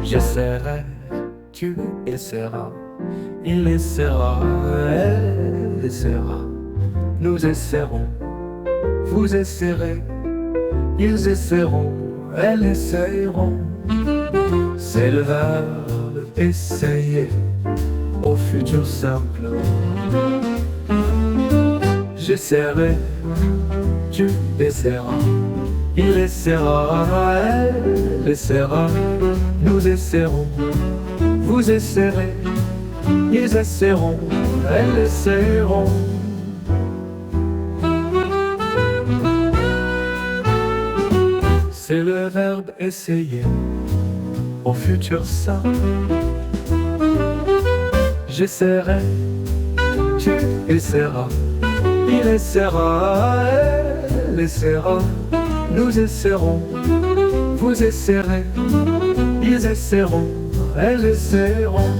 J'essaierai, tu essaieras, il essaiera, elle essaiera. Nous essaierons, vous essaierez, ils essaieront, elles essayeront. C'est le verbe essayer au futur simple. J'essaierai, tu essaieras, il essaiera, elle essaiera. Nous essaierons, vous essaierez, ils essaieront, elles essayeront. C'est le verbe essayer au futur simple. J'essaierai, tu essaieras, il essaiera, elle essaiera. Nous essaierons, vous essaierez, ils essaieront, elles essaieront.